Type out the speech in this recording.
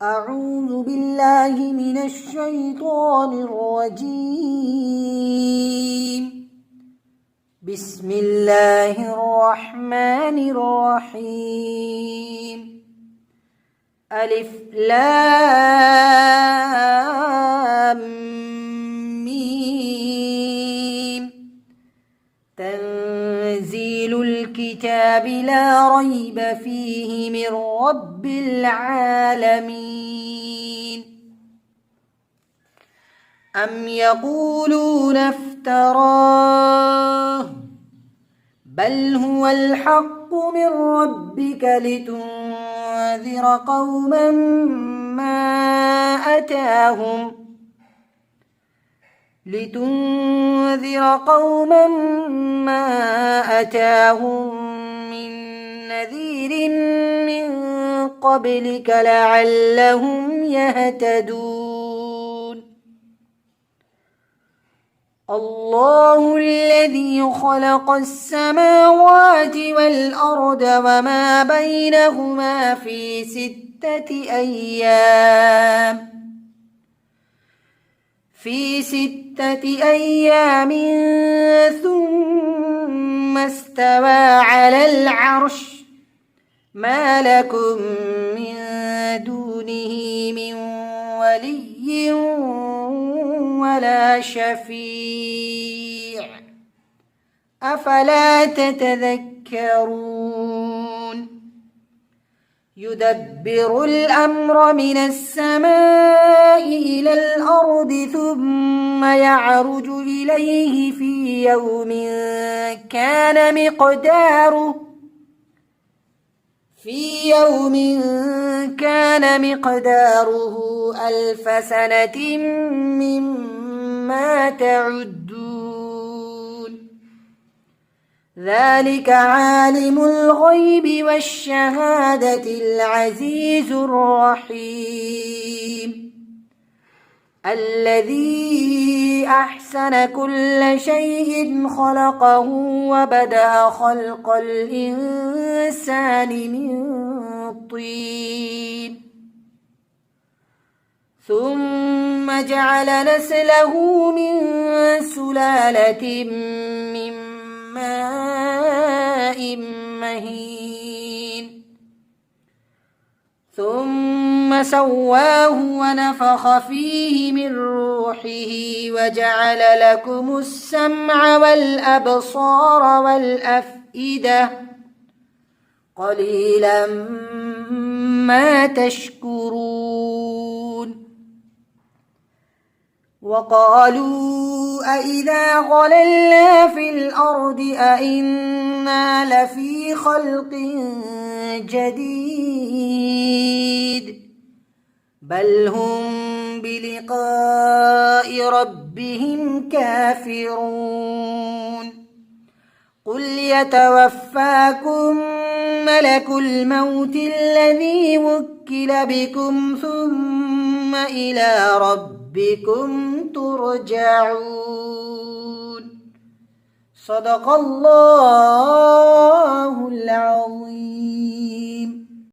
أعوذ بالله من الشيطان الرجيم. بسم الله الرحمن الرحيم. ألف لام ميم. تنزيل الكتاب لا ريب فيه من رب العالمين. أم يقولون افتراه بل هو الحق من ربك لتنذر قوما ما أتاهم من نذير من قبلك لعلهم يهتدون. الله الذي خلق السماوات والأرض وما بينهما في 6 أيام ثم استوى على العرش ما لكم من دونه من ولي ولا شفيع أفلا تتذكرون. يدبر الأمر من السماء إلى الأرض ثم يعرج إليه في يوم كان مقداره 1000 سنة مما تعدون. ذلك عالم الغيب والشهادة العزيز الرحيم. الذي أحسن كل شيء خلقه وبدأ خلق الإنسان من طين ثم جعل نسله من سلالة من ماء مهين ثم سواه ونفخ فيه من روحه وجعل لكم السمع والأبصار والأفئدة قليلا ما تشكرون. وقالوا أإذا ضللنا في الأرض أإنا لفي خلق جديد بل هم بلقاء ربهم كافرون. قل يتوفاكم ملك الموت الذي وكل بكم ثم إلى ربكم ترجعون. صدق الله العظيم.